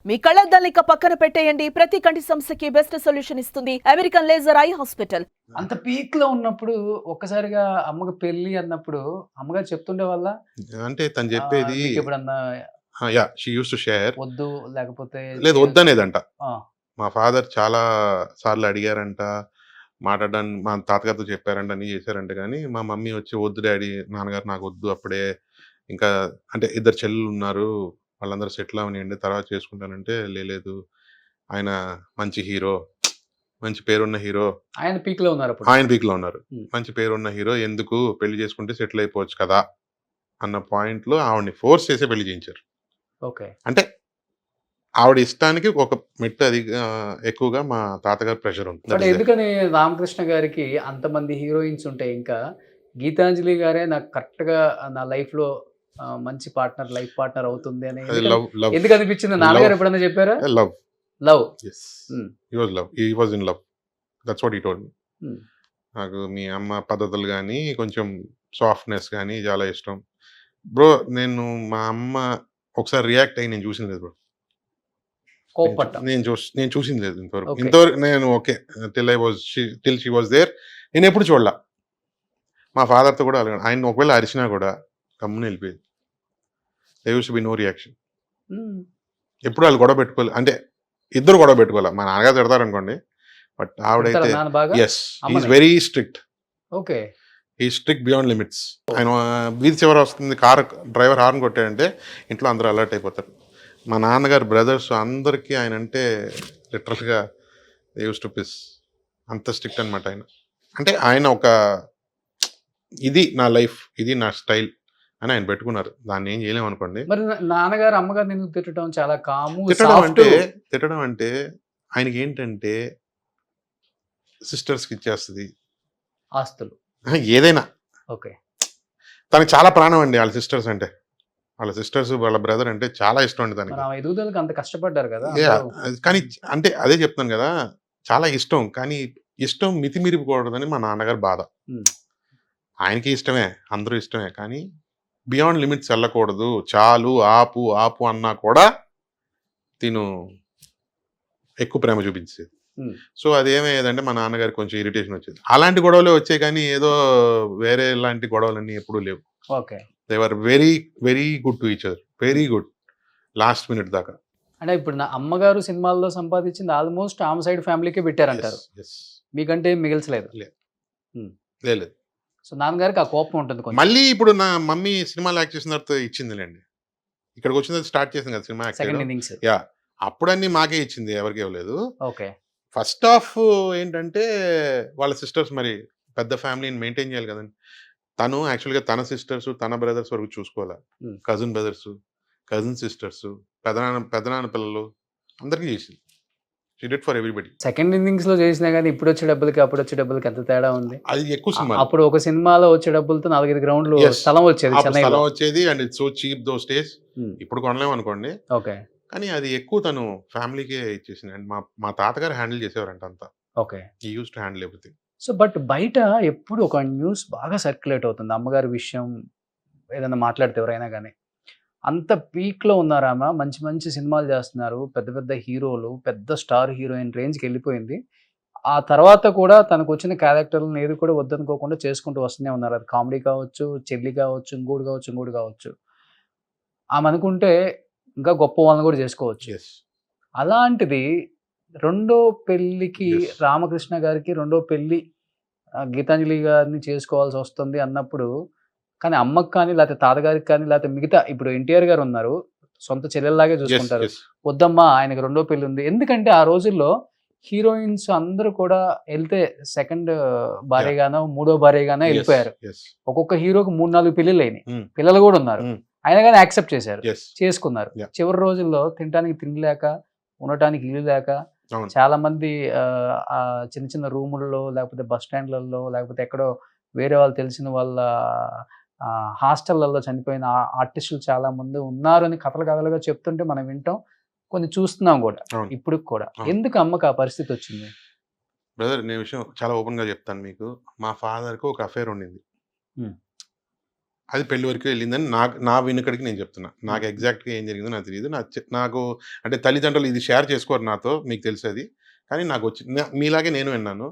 మీ కళ్ళద్దాల్ని ఇక పక్కన పెట్టేయండి. ప్రతి కంటి సమస్యకి బెస్ట్ సొల్యూషన్ ఇస్తుంది అమెరికన్ లేజర్ ఐ హాస్పిటల్. అంత పీక్ లో ఉన్నప్పుడు ఒక్కసారిగా అమ్మకి పెళ్లి అన్నప్పుడు అమ్మగారు చెప్తుండే వల్ల అంటే తను చెప్పేది ఎప్పుడన్నా yeah she use to share వద్దు లేకపోతే లేదు వద్దనేదంట. ఆ, మా ఫాదర్ చాలా సార్లు అడిగారంట, మాట్లాడడానికి మా తాతగారితో చెప్పారంట, అన్ని చేశారంట. కానీ మా మమ్మీ వచ్చి వద్దు డాడీ, నాన్నగారు నాకు వద్దు అప్పుడే, ఇంకా అంటే ఇద్దరు చెల్లెలు ఉన్నారు, వాళ్ళందరూ సెటిల్ అవనియండి తర్వాత చేసుకుంటానంటే లేదు ఆయన మంచి హీరో, మంచి పేరున్న హీరో, ఆయన పీక్ లో ఉన్నారు అప్పుడు. ఆయన పీక్లో ఉన్నారు, Hmm. మంచి పేరున్న హీరో, ఎందుకు పెళ్లి చేసుకుంటే సెటిల్ అయిపోవచ్చు కదా అన్న పాయింట్లో ఆవిడని ఫోర్స్ చేసే పెళ్లి చేయించారు. ఓకే. అంటే ఆవిడ ఇష్టానికి ఒక మెట్టు అది ఎక్కువగా మా తాతగారు ప్రెషర్ బట్ ఉంటుంది. ఎందుకని రామకృష్ణ గారికి అంతమంది హీరోయిన్స్ ఉంటే ఇంకా గీతాంజలి గారే నాకు కరెక్ట్ గా నా లైఫ్ లో మంచి పార్ట్నర్, లైఫ్ పార్ట్నర్ అవుతుంది అని అది లవ్ లవ్ ఎందుకు అనిపించింది? నాన్నగారు ఎప్పుడన్నా చెప్పారా? Love love. Yes he was in love, that's what he told me. నాకు మీ అమ్మ పద్ధతులు కానీ కొంచెం సాఫ్ట్నెస్ కానీ చాలా ఇష్టం బ్రో. నేను మా అమ్మ ఒకసారి రియాక్ట్ అయ్యి నేను చూసింది లేదు బ్రో. కోప్పట్ట. నేను చూసింది లేదు ఇంతవరకు. Okay. ఇంతవరకు నేను okay till she was there నేను ఎప్పుడు చూడలా. మా ఫాదర్తో కూడా అలాగే, ఆయన ఒకవేళ అరిచినా కూడా కమ్ముని వెళ్ళిపోయేది. They use to be no reaction. ఎప్పుడు వాళ్ళు గొడవ పెట్టుకోవాలి, అంటే ఇద్దరు గొడవ పెట్టుకోవాలి. మా నాన్నగారు తిడతారు అనుకోండి, బట్ ఆవిడైతే నాన్న బాగా. Yes is very strict. Okay. ఈ స్ట్రిక్ట్ బియాండ్ లిమిట్స్. ఆయన వీధి చివర వస్తుంది, కార్ డ్రైవర్ హార్న్ కొట్టాడంటే ఇంట్లో అందరూ అలర్ట్ అయిపోతారు. మా నాన్నగారు బ్రదర్స్ అందరికీ ఆయన అంటే లిటరల్గా యూస్ టు పిస్, అంత స్ట్రిక్ట్ అనమాట ఆయన. అంటే ఆయన ఒక ఇది నా లైఫ్, ఇది నా స్టైల్ అని ఆయన పెట్టుకున్నారు. దాన్ని ఏం చేయలేము అనుకోండి. మరి నాన్నగారు అమ్మగారు ఎందుకు తిట్టడం? చాలా కాము, తిట్టడం అంటే ఆయనకి ఏంటంటే సిస్టర్స్కి ఇచ్చేస్తుంది ఆస్తులు ఏదైనా. ఓకే. తనకి చాలా ప్రాణం అండి వాళ్ళ సిస్టర్స్ అంటే. వాళ్ళ సిస్టర్స్ వాళ్ళ బ్రదర్ అంటే చాలా ఇష్టం అండి తనకి. మరి ఆ ఎదుగుదలకు అంత కష్టపడ్డారు కదా. కానీ అంటే అదే చెప్తాను కదా, చాలా ఇష్టం. కానీ ఇష్టం మితిమీరిపోకూడదని మా నాన్నగారు బాధ. ఆయనకి ఇష్టమే, అందరూ ఇష్టమే, కానీ బియాండ్ లిమిట్స్ వెళ్ళకూడదు, చాలు ఆపు ఆపు అన్నా కూడా తిను ఎక్కువ ప్రేమ చూపించేది. సో అదేమయ్యేదంటే మా నాన్నగారికి కొంచెం ఇరిటేషన్ వచ్చేది. అలాంటి గొడవలే వచ్చాయి, కానీ ఏదో వేరే లాంటి గొడవలన్నీ ఎప్పుడూ లేవు. Okay. They were very very good to each other, very good last minute దాకా. అంటే ఇప్పుడు నా అమ్మగారు సినిమాల్లో సంపాదించింది ఆల్మోస్ట్ ఆమె సైడ్ ఫ్యామిలీకే పెట్టారంటారు. మీకంటే మిగిల్చలేదు. లేదు. సో నాన్నగారికి ఆ కోపం ఉంటుంది కొంచెం. మళ్ళీ ఇప్పుడు నా మమ్మీ సినిమాలు యాక్ట్ చేసిన తర్వాత ఇచ్చిందిలేండి. ఇక్కడికి వచ్చిన స్టార్ట్ చేసింది కదా సినిమా యాక్ట్ సెకండ్ చేయడం. ఇన్నింగ్స్. యా, అప్పుడన్నీ మాకే ఇచ్చింది, ఎవరికి ఇవ్వలేదు. ఓకే. ఫస్ట్ హాఫ్ ఏంటంటే వాళ్ళ సిస్టర్స్ మరి పెద్ద ఫ్యామిలీని మెయింటైన్ చేయాలి కదండి. తను యాక్చువల్గా తన సిస్టర్స్, తన బ్రదర్స్ వరకు చూసుకోవాలి. కజిన్ బ్రదర్స్, కజిన్ సిస్టర్స్, పెదనాన్న పిల్లలు అందరికీ చేసింది. She did for everybody. Second innings లో చేసినా కానీ ఇప్పుడు వచ్చే డబ్బులకి అప్పుడు వచ్చే డబ్బులకి ఎంత తేడా ఉంది. అది ఎక్కువ సినిమా. అప్పుడు ఒక సినిమాలో వచ్చే డబ్బులతో 4-5 గ్రౌండ్లు స్థలం వచ్చేది చెన్నైలో. స్థలం వచ్చేది and it's so cheap though stage. ఇప్పుడు కొనలేము అనుకోండి. ఓకే. కానీ అది ఎక్కువ తను ఫ్యామిలీకే ఇచ్చేసింది. అండ్ మా తాతగారు హ్యాండిల్ చేసేవారంట అంతా. Okay. He use to handle everything. So but బయట ఎప్పుడు ఒక న్యూస్ బాగా సర్క్యులేట్ అవుతుంది అమ్మగారి విషయం, ఏదైనా మాట్లాడితే ఎవరైనా కానీ. అంత పీక్లో ఉన్నారామా, మంచి మంచి సినిమాలు చేస్తున్నారు, పెద్ద పెద్ద హీరోలు, పెద్ద స్టార్ హీరోయిన్ రేంజ్కి వెళ్ళిపోయింది. ఆ తర్వాత కూడా తనకు వచ్చిన క్యారెక్టర్లను ఏది కూడా వద్దనుకోకుండా చేసుకుంటూ వస్తూనే ఉన్నారు. అది కామెడీ కావచ్చు, చెల్లి కావచ్చు, ఇంకోటి కావచ్చు. ఆమె అనుకుంటే ఇంకా గొప్ప వాళ్ళని కూడా చేసుకోవచ్చు. అలాంటిది రెండో పెళ్ళికి రామకృష్ణ గారికి రెండో పెళ్ళి గీతాంజలి గారిని చేసుకోవాల్సి వస్తుంది అన్నప్పుడు, కానీ అమ్మకి కానీ లేకపోతే తాతగారికి కానీ లేకపోతే మిగతా ఇప్పుడు ఎన్టీఆర్ గారు ఉన్నారు, సొంత చెల్లెల్లాగే చూసుకుంటారు, వద్దమ్మా ఆయనకి రెండో పెళ్ళి ఉంది. ఎందుకంటే ఆ రోజుల్లో హీరోయిన్స్ అందరూ కూడా వెళ్తే సెకండ్ భార్యగానో మూడో భార్యగానో వెళ్ళిపోయారు. ఒక్కొక్క హీరోకి 3-4 పెళ్ళిళ్ళు అయినాయి, పిల్లలు కూడా ఉన్నారు. అయినా కానీ యాక్సెప్ట్ చేశారు, చేసుకున్నారు. చివరి రోజుల్లో తినడానికి తిండి లేక, ఉండటానికి ఇల్లు లేక చాలా మంది చిన్న చిన్న రూముల్లో లేకపోతే బస్ స్టాండ్లలో లేకపోతే ఎక్కడో వేరే వాళ్ళు తెలిసిన వాళ్ళ హాస్టళ్లలో చనిపోయిన ఆర్టిస్టులు చాలా మంది ఉన్నారు అని కథలుగా చెప్తుంటే మనం వింటాం, కొన్ని చూస్తున్నాం కూడా ఇప్పుడు కూడా. ఎందుకు అమ్మకి ఆ పరిస్థితి వచ్చింది? బ్రదర్, నేను విషయం చాలా ఓపెన్ గా చెప్తాను మీకు. మా ఫాదర్ కి ఒక అఫైర్ ఉండింది. అది పెళ్లి వరకు వెళ్ళిందని నా వెనుకడికి నేను చెప్తున్నా. నాకు ఎగ్జాక్ట్‌గా ఏం జరిగిందో నాకు తెలీదు. నాకు అంటే తల్లిదండ్రులు ఇది షేర్ చేసుకోరు నాతో, మీకు తెలుసది. కానీ మీలాగే నేను విన్నాను.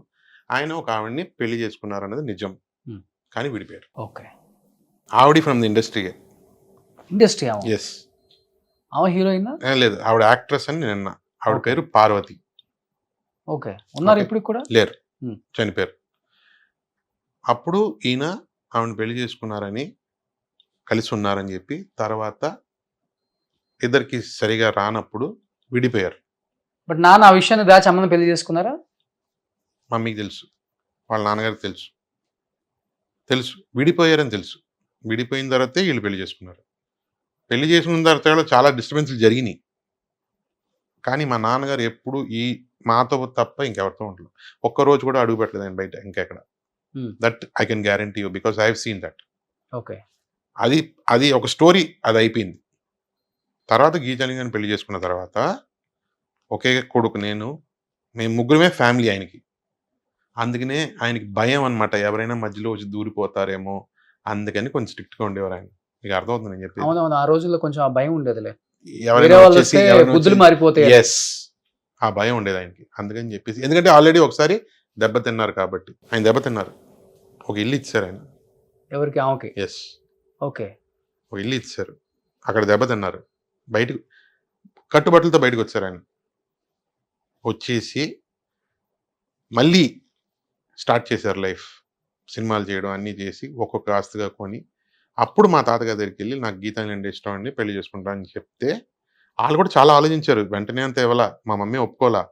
ఆయన ఒక ఆవిడని పెళ్లి చేసుకున్నారన్నది నిజం. హ్మ్. కానీ విడిపోయారు. ఓకే. ఆవిడ ఫ్రమ్ ది ఇండస్ట్రీయే. ఇండస్ట్రీ ఆమె. యెస్. ఆమె హీరోయినా? లేదు. ఆవిడ యాక్ట్రెస్ అని నేను విన్నా. ఆవిడ పేరు పార్వతి. ఓకే. ఉన్నారు ఓకే. ఇప్పటికి కూడా? లేరు. హ్మ్. చనిపోయారు. అప్పుడు ఈయన ఆవిడని పెళ్లి చేసుకున్నారని, కలిసి ఉన్నారని చెప్పి, తర్వాత ఇద్దరికి సరిగా రానప్పుడు విడిపోయారు. బట్ నాన్న ఆ విషయాన్ని దాచి అమ్మని పెళ్లి చేసుకున్నారా? మమ్మీకి తెలుసు. వాళ్ళ నాన్నగారికి తెలుసు. విడిపోయారని తెలుసు. విడిపోయిన తర్వాతే వీళ్ళు పెళ్లి చేసుకున్నారు. పెళ్లి చేసుకున్న తర్వాత కూడా చాలా డిస్టర్బెన్స్‌లు జరిగినియి. కానీ మా నాన్నగారు ఎప్పుడు మాతో తప్ప ఇంకెవరితో ఉండలేదు. ఒక్కరోజు కూడా అడుగు పెట్టలేదు ఆయన బయట ఇంకెక్కడ. హ్మ్. That I can guarantee you because I have seen that. Okay. అది ఒక స్టోరీ, అది అయిపోయింది. తర్వాత గీతాని గారిని పెళ్లి చేసుకున్న తర్వాత ఒకే కొడుకు నేను. మేము ముగ్గురమే ఫ్యామిలీ ఆయనకి. అందుకనే ఆయనకి భయం అన్నమాట. ఎవరైనా మధ్యలో వచ్చి దూరిపోతారేమో అందుకని కొంచెం స్ట్రిక్ట్‌గా ఉండేవారు ఆయన. మీకు అర్థమవుతుంది నేను చెప్పేది. అవునవును. ఆ రోజుల్లో కొంచెం ఆ భయం ఉండేదిలే. వేరే ఎవరైనా వాళ్ళు వచ్చేసి వస్తే బుద్ధులు మారిపోతాయి. యెస్. ఆ భయం ఉండేది ఆయనకి. అందుకని చెప్పేసి ఎందుకంటే ఆల్రెడీ ఒకసారి దెబ్బతిన్నారు కాబట్టి. ఆయన దెబ్బతిన్నారు. ఒక ఇల్లు ఇచ్చారు ఆయన. ఎవరికి? ఆమెకి. యెస్. ఓకే. ఒక ఇల్లు ఇచ్చారు. అక్కడ దెబ్బతిన్నారు. బయటకు కట్టుబట్టలతో బయటకొచ్చారు ఆయన. వచ్చేసి మళ్ళీ స్టార్ట్ చేశారు లైఫ్. సినిమాలు చేయడం అన్నీ చేసి ఒక్కొక్క ఆస్తిగా కొని, అప్పుడు మా తాతగారి దగ్గరికెళ్ళి నాకు గీతాంజలి అంటే ఇష్టం అండి, పెళ్లి చేసుకుంటా అని చెప్తే, ఆళ్ళు కూడా చాలా ఆలోచించారు. వెంటనే అంత ఇవ్వలా. మా మమ్మీ ఒప్పుకోలా.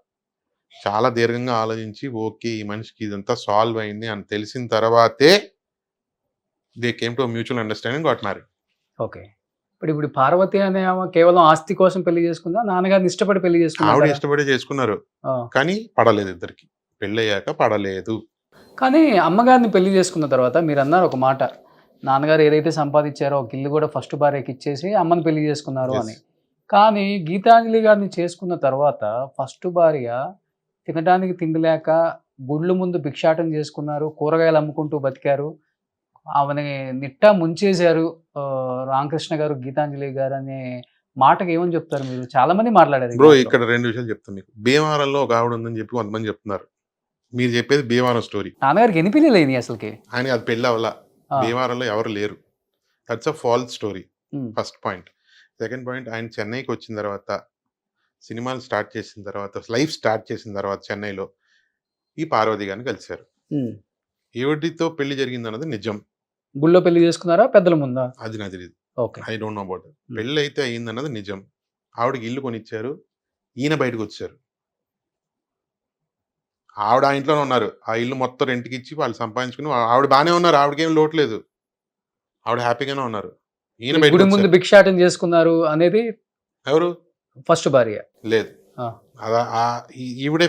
చాలా దీర్ఘంగా ఆలోచించి ఓకే. ఈ మనిషికి ఇదంతా సాల్వ్ అయింది అని తెలిసిన తర్వాతే they came to mutual understanding, got married. Okay. ఇప్పుడు పార్వతి అనే ఆమె కేవలం ఆస్తి కోసం పెళ్లి చేసుకుందా? నాన్నగారిని ఇష్టపడి పెళ్లి ఆవిడ చేసుకున్నారా? ఇష్టపడే చేసుకున్నారు. ఆ. కానీ పడలేదు ఇద్దరికి. పెళ్ళయ్యాక పడలేదు. కానీ అమ్మగారిని పెళ్లి చేసుకున్న తర్వాత మీరన్నారు ఒక మాట. నాన్నగారు ఏదైతే సంపాదించారో ఒక ఇల్లు కూడా ఫస్ట్ భార్యకి ఇచ్చేసి అమ్మని పెళ్లి చేసుకున్నారు Yes. అని. కానీ గీతాంజలి గారిని చేసుకున్న తర్వాత ఫస్ట్ భార్య తినడానికి తిండి లేక గుడ్ల ముందు భిక్షాటన చేసుకున్నారు. కూరగాయలు అమ్ముకుంటూ బతికారు. ఆమెని నిట్టా ముంచేశారు. రామకృష్ణ గారు, గీతాంజలి గారు అనే మాటకి ఏమని చెప్తారు మీరు? చాలా మంది మాట్లాడారు ఈ బ్రో మాటలో. ఇక్కడ 2 విషయాలు చెప్తాను మీకు. భీమవరంలో ఒక ఆవిడ ఉందని చెప్పి కొంతమంది చెప్తున్నారు. మీరు చెప్పేది భీమవరం స్టోరీ. నాన్నగారికి ఎన్ని పెళ్ళిళ్ళు అయినాయి అసలుకి? ఆయన అది పెళ్లి అవ్వలా. ఆ. భీమవరంలో ఎవరు లేరు. That's a false story. Um. First point. Second point, ఆయన చెన్నైకి వచ్చిన తర్వాత, సినిమాలు స్టార్ట్ చేసిన తర్వాత, లైఫ్ స్టార్ట్ చేసిన తర్వాత చెన్నైలో ఈ పార్వతి గారిని కలిశారు. ఉమ్. ఈవిడితో పెళ్లి జరిగిందన్నది నిజం. గుళ్ళో పెళ్లి చేసుకున్నారా? పెద్దల ముందా? అది నాకు తెలియదు. Okay. I don't know about it. పెళ్లి అయితే అయిందన్నది నిజం. ఆవిడకి ఇల్లు కొనిచ్చారు. ఈయన బయటకు వచ్చారు. ఆవిడ ఆ ఇంట్లోనే ఉన్నారు. ఆ ఇల్లు మొత్తం రెంట్‌కి ఇచ్చి వాళ్ళు సంపాదించుకుని ఆవిడ బానే ఉన్నారు. ఆవిడకేం లోటు లేదు. ఆవిడ హ్యాపీగానే ఉన్నారు. ఈయన బయటకు గుడి ముందు వచ్చారు. భిక్షాటన చేసుకున్నారు అనేది ఎవరు? ఫస్ట్ భార్య. లేదు. ఆ. ఈవిడే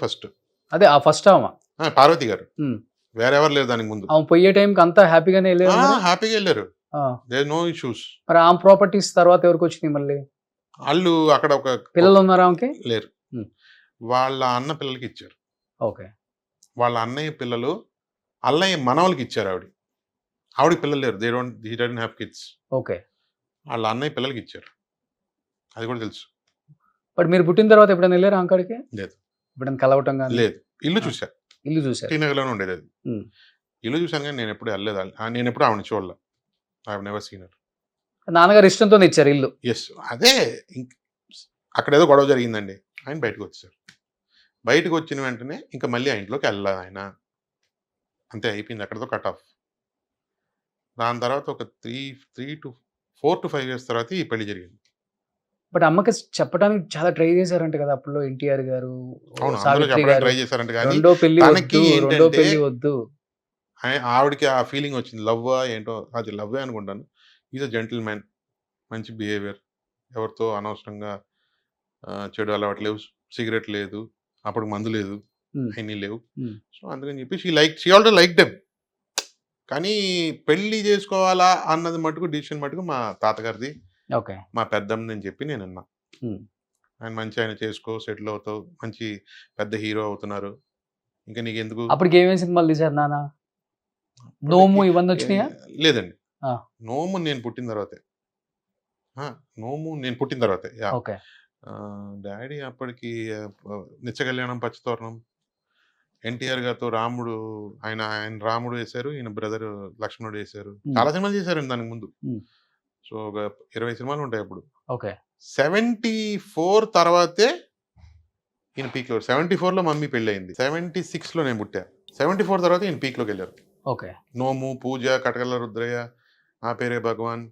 ఫస్ట్. అదే ఆ ఫస్ట్ ఆమె. పార్వతి గారు. ఉమ్. వేరెవరు లేరు దానికి ముందు. ఆమె పోయే టైంకి అంతా హ్యాపీగానే వెళ్ళారు. హ్యాపీగా వెళ్ళారు. There no issues. మరి ఆమె ప్రాపర్టీస్ తర్వాత ఎవరికి వచ్చినాయి మళ్ళీ? వాళ్ళు అక్కడ ఒక పిల్లలు ఉన్నారా ఆమెకి? లేరు. ఉమ్. వాళ్ళ అన్న పిల్లలకి ఇచ్చారు. ఓకే. వాళ్ళ అన్నయ్య పిల్లలు అన్నయ్య మనవలకి ఇచ్చారు ఆవిడ. ఆవిడకి పిల్లలు లేరు. He don't have kids. Okay. వాళ్ళ అన్నయ్య పిల్లలకి ఇచ్చారు. అది కూడా తెలుసు. బట్ మీరు పుట్టిన తర్వాత ఎప్పుడైనా వెళ్ళారా ఆమెకాడికి? లేదు. ఎప్పుడైనా కలవటం కానీ? లేదు. ఇల్లు చూసా. ఇల్లు చూసారు. శ్రీనగర్‌లోనే ఉండేది అది. ఉమ్. ఇల్లు చూసాను కానీ నేను ఎప్పుడు వెళ్ళలేదు. నేను ఎప్పుడు ఆవిడని చూడలే. I have never seen her. నాన్నగారు ఇష్టంతోనే ఇచ్చారు ఇల్లు. యెస్. అదే అక్కడ ఏదో గొడవ జరిగిందండి. ఆయన బయటకు వచ్చారు. బయటకు వచ్చిన వెంటనే ఇంకా మళ్ళీ ఆ ఇంట్లోకి వెళ్ళలేదు ఆయన. అంతే అయిపోయింది. అక్కడితో కట్ ఆఫ్. దాని తర్వాత ఒక 4 to 5 ఇయర్స్ తర్వాత ఈ పెళ్లి జరిగింది. బట్ అమ్మకి చెప్పడానికి చాలా ట్రై చేశారంట కదా అప్పుడు ఎన్టీఆర్ గారు, అవును. అందరూ సావిత్రి చెప్పడానికి గారు. ట్రై చేశారంట కానీ రెండో పెళ్లి తనకి వద్దు, రెండో ఏంటంటే పెళ్లి వద్దు. ఆవిడకి ఆ ఫీలింగ్ వచ్చింది. లవ్వా ఏంటో అది లవ్వే అనుకుంటాను. Is a gentle man. మంచి బిహేవియర్. ఎవరితో అనవసరంగా చెడు అలవాటు లేవు. సిగరెట్ లేదు. అప్పుడు మందు లేదు. ఉమ్. అన్నీ లేవు. ఉమ్. సో అందుకని చెప్పి షీ ఆల్రెడీ లైక్ దెమ్. కానీ పెళ్లి చేసుకోవాలా అన్నది మటుకు డిసిషన్ మటుకు మా తాతగారిది, ఓకే. మా పెద్దమ్మని అని చెప్పి నేను అన్నా. ఉమ్. ఆయన చేసుకో, సెటిల్ అవుతావు, మంచి పెద్ద హీరో అవుతున్నారు, ఇంకా నీకెందుకు. అప్పటికి ఏమేమి సినిమాలు తీశారు నాన్న? నోము ఇవన్నీ వచ్చినాయా? లేదండి. ఆ. నోము నేను పుట్టిన తర్వాతే. నోము నేను పుట్టిన తర్వాతే. యాహ్! ఓకే. డ్యాడీ అప్పటికి నిత్య కళ్యాణం, పచ్చతోరణం, ఎన్టీఆర్ గారితో రాముడు, ఆయన రాముడు వేశారు. ఈయన బ్రదర్ లక్ష్మణుడు వేశారు. చాలా సినిమాలు చేశారండి దానికి ముందు. సో ఒక 20 సినిమాలు ఉంటాయి అప్పుడు. ఓకే. 74 తర్వాతే ఈయన పీక్లో. 74లో మమ్మీ పెళ్ళి అయింది. 76లో నేను పుట్టా. 74 తర్వాత ఈయన పీక్లోకి వెళ్ళారు. ఓకే. నోము, పూజ, కటకల్ల రుద్రయ్య, ఆ పేరే భగవాన్,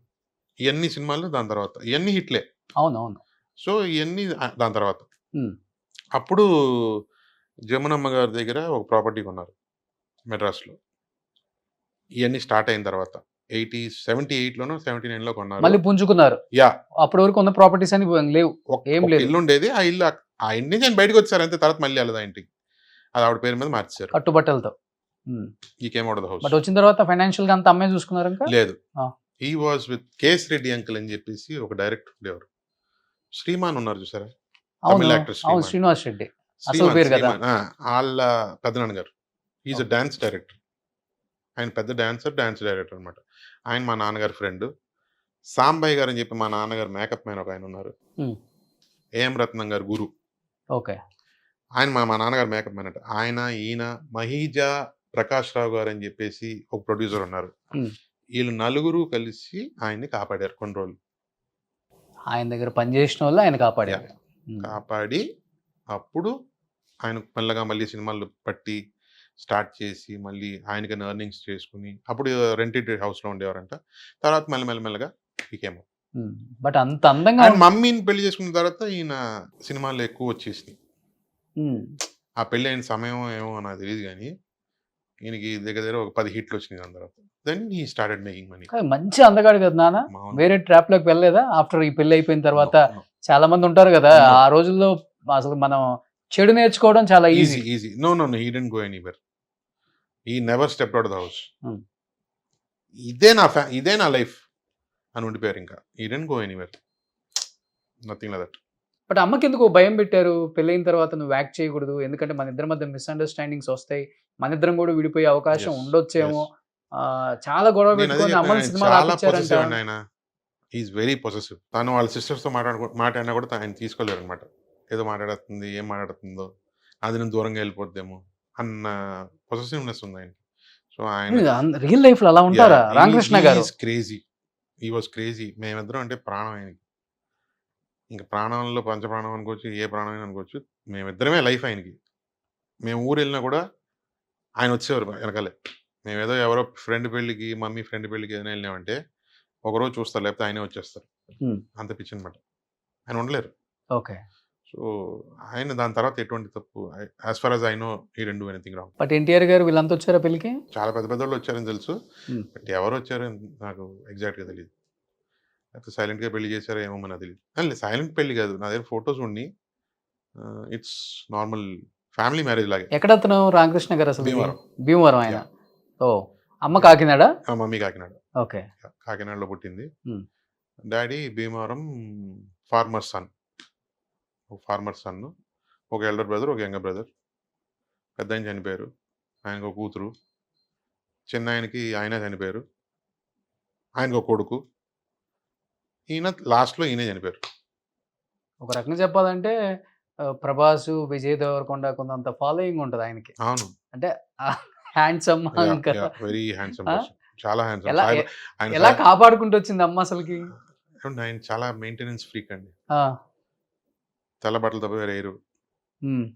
ఇవన్నీ సినిమాలు దాని తర్వాత. ఇవన్నీ హిట్లే. అవునవును. సో ఇవన్నీ దాని తర్వాత. అప్పుడు జమునమ్మ గారి దగ్గర ఒక ప్రాపర్టీ కొన్నారు మెడ్రాస్లో. ఇవన్నీ స్టార్ట్ అయిన తర్వాత 78లోనో 79లో కొన్నారు. మళ్ళీ పుంజుకున్నారు. యా. అప్పటి వరకు ఉన్న ప్రాపర్టీస్ అని లేవు. ఏం ఒక లేదు. ఇల్లు ఉండేది. ఆ ఇల్లు ఇంటి నుంచి బయటకు వచ్చారు అంతే. తర్వాత మళ్ళీ వెళ్ళదు ఆ ఇంటికి. అది ఆవిడ పేరు మీద మార్చారు కట్టుబట్టలతో. ఈ came out of the house. But వచ్చిన తర్వాత ఫైనాన్షియల్ గా అంత అమ్మాయి చూసుకున్నారు ఇంకా లేదు. ఆ. He was with KS Reddy uncle అని చెప్పేసి ఒక డైరెక్టర్ ఉండేవారు. శ్రీమాన్ ఉన్నారు చూసారా, అవును. తమిళ యాక్టర్ అవును, శ్రీనివాస్ రెడ్డి అసలు పేరు కదా. వాళ్ళ పెద్దనాన్న గారు. Is a dance director. ఆయన పెద్ద డాన్స్ డైరెక్టర్ అనమాట. ఆయన మా నాన్నగారి ఫ్రెండ్. సాంబయ్య గారు అని చెప్పి మా నాన్నగారు మేకప్ మ్యాన్ ఒక ఆయన ఉన్నారు. ఏఎం రత్నం గారు గురు. ఓకే. ఆయన మా నాన్నగారు మేకప్ మ్యాన్ అంట. ఆయన, ఈయన, మహీజా ప్రకాష్ రావు గారు అని చెప్పేసి ఒక ప్రొడ్యూసర్ ఉన్నారు. వీళ్ళు నలుగురు కలిసి ఆయన్ని కాపాడారు కొన్ని రోజులు. ఆయన దగ్గర పనిచేసిన వాళ్ళు ఆయన కాపాడారు. కాపాడి అప్పుడు ఆయన మెల్లగా మళ్ళీ సినిమాలు పట్టి స్టార్ట్ చేసి మళ్ళీ ఆయనకైనా ఎర్నింగ్స్ చేసుకుని అప్పుడు రెంటెడ్ హౌస్లో ఉండేవారంట. తర్వాత మెల్లమెల్లగా పీకేమో. బట్ అంత అందంగా మమ్మీని పెళ్లి చేసుకున్న తర్వాత ఈయన సినిమాలు ఎక్కువ వచ్చేసినాయి. ఆ పెళ్ళి అయిన సమయం ఏమో నాకు తెలియదు కానీ ఈయనకి దగ్గర ఒక 10 హిట్లు వచ్చినాయి దాని తర్వాత. Then he started making money. మంచి అందగాడు కదా నాన్న. వేరే ట్రాప్ లోకి వెళ్ళలేదా ఆఫ్టర్ ఈ పెళ్లి అయిపోయిన తర్వాత? చాలా మంది ఉంటారు కదా ఆ రోజుల్లో. అసలు మనం చెడు నేర్చుకోవడం చాలా easy. No he didn't go anywhere. He never stepped out of the house. ఇదే నా లైఫ్ అని ఉండిపోయారు. ఇంకా he didn't go anywhere. Nothing like that. But అమ్మకి ఎందుకు భయం పెట్టారు పెళ్ళైన తర్వాత నువ్వు యాక్ట్ చేయకూడదు, ఎందుకంటే మన ఇద్దరి మధ్య మిస్అండర్స్టాండింగ్స్ వస్తాయి, మన ఇద్దరం కూడా విడిపోయే అవకాశం ఉండొచ్చేమో, చాలా గొడవ పెట్టుకొని అమ్మని సినిమా ఆయన ఈజ్ వెరీ పొసెసివ్. తను వాళ్ళ సిస్టర్స్తో మాట్లాడినా కూడా ఆయన తీసుకోలేరు అనమాట. ఏదో మాట్లాడుతుంది, ఏం మాట్లాడుతుందో అది నేను దూరంగా వెళ్ళిపోద్దేమో అన్న పొసెసివ్నెస్ ఉంది ఆయన. సో ఆయన రియల్ లైఫ్ లో అలా ఉంటారా? రామకృష్ణ గారు క్రేజీ. He was crazy. మేమిద్దరం అంటే ప్రాణం ఆయనకి. ఇంకా ప్రాణంలో పంచప్రాణం అనుకోవచ్చు, ఏ ప్రాణం అనుకోవచ్చు. మేమిద్దరమే లైఫ్ ఆయనకి. మేము ఊరు వెళ్ళినా కూడా ఆయన వచ్చేవారు వెనకాలే. మేమేదో ఎవరో ఫ్రెండ్ పెళ్ళికి, మమ్మీ ఫ్రెండ్ పెళ్ళికి ఏదైనా వెళ్ళినామంటే ఒకరోజు చూస్తారు, లేకపోతే ఆయనే వచ్చేస్తారు. అంత పిచ్చి అనమాట. ఆయన ఉండలేరు. ఓకే. సో ఆయన దాని తర్వాత ఎటువంటి తప్పు as far as I know he didn't do anything wrong. But NTR గారు వీళ్ళంతా వచ్చారా పెళ్ళికి? చాలా పెద్ద పెద్ద వాళ్ళు వచ్చారని తెలుసు. బట్ ఎవరు వచ్చారో నాకు ఎగ్జాక్ట్గా తెలియదు. లేకపోతే సైలెంట్గా పెళ్లి చేశారో ఏమో నాకు తెలియదు. సైలెంట్ పెళ్లి కాదు, నా దగ్గర ఫొటోస్ ఉండి. ఇట్స్ నార్మల్ ఫ్యామిలీ మ్యారేజ్ లాగే. ఎక్కడ అతను రామకృష్ణ గారు అసలు? భీమవరం. భీమవరం ఆయన. ఓ, అమ్మ కాకినాడ? మమ్మీ కాకినాడ. ఓకే. కాకినాడలో పుట్టింది. డాడీ భీమవరం. Farmer son. ఒక ఎల్డర్ బ్రదర్, ఒక యంగర్ బ్రదర్. పెద్ద ఆయన చనిపోయారు, ఆయనకు ఒక కూతురు. చిన్న ఆయనకి ఆయన చనిపోయారు, ఆయనకు ఒక కొడుకు. ఈయన లాస్ట్లో ఈయనే చనిపోయారు. ఒక రకంగా చెప్పాలంటే ప్రభాస్, విజయ్ దేవరకొండ కొంత ఫాలోయింగ్ ఉంటుంది ఆయనకి. అవును, అంటే హ్యాండ్సమ్, వెరీ హ్యాండ్సమ్, చాలా హ్యాండ్సమ్. ఎలా కాపాడుకుంటూ వచ్చింది అమ్మ అసలుకి? ఆయన చాలా మెయింటెనెన్స్ ఫ్రీక్ అండి. తెల్ల బట్టలు తప్ప వేరేరు.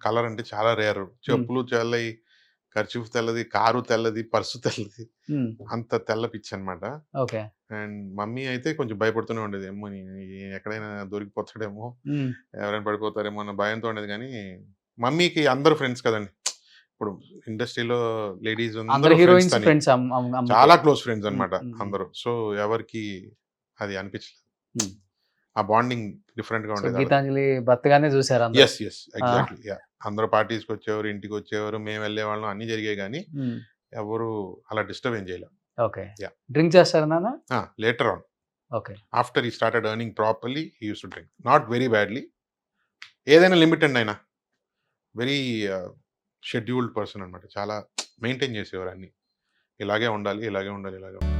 కలర్ అంటే చాలా రేరు. చెప్పులు తెల్లయి, ఖర్చీఫ్ తెల్లది, కారు తెల్లది, పర్సు తెల్లది, అంత తెల్ల పిచ్చి అనమాట. ఓకే. అండ్ మమ్మీ అయితే కొంచెం భయపడుతూనే ఉండేది. ఏమో ఎక్కడైనా దొరికిపోతాడేమో, ఎవరైనా పడిపోతారేమో అన్న భయంతో ఉండేది. కానీ మమ్మీకి అందరూ ఫ్రెండ్స్ కదండి. ఇప్పుడు ఇండస్ట్రీలో లేడీస్ చాలా క్లోజ్ ఫ్రెండ్స్ అనమాట అందరూ. సో ఎవరికి అది అనిపించలేదు. ఆ బాండింగ్ డిఫరెంట్ గా ఉండేది. గీతాంజలి భర్తగానే చూసారు. ఎగ్జాక్ట్లీ. అందరూ పార్టీస్కి వచ్చేవారు, ఇంటికి వచ్చేవారు, మేము వెళ్ళేవాళ్ళం, అన్ని జరిగాయి. కానీ ఎవరు అలా డిస్టర్బ్ ఏం చేయలేదు. ఓకే. డ్రింక్ చేస్తారా నాన్న? Later on, okay, after he started earning properly, he used to drink. Not very badly, ఏదైనా లిమిట్ అండి. ఆయన వెరీ షెడ్యూల్డ్ పర్సన్ అనమాట. చాలా మెయింటైన్ చేసేవారు అన్ని. ఇలాగే ఉండాలి, ఇలాగే ఉండాలి, ఇలాగే ఉండాలి.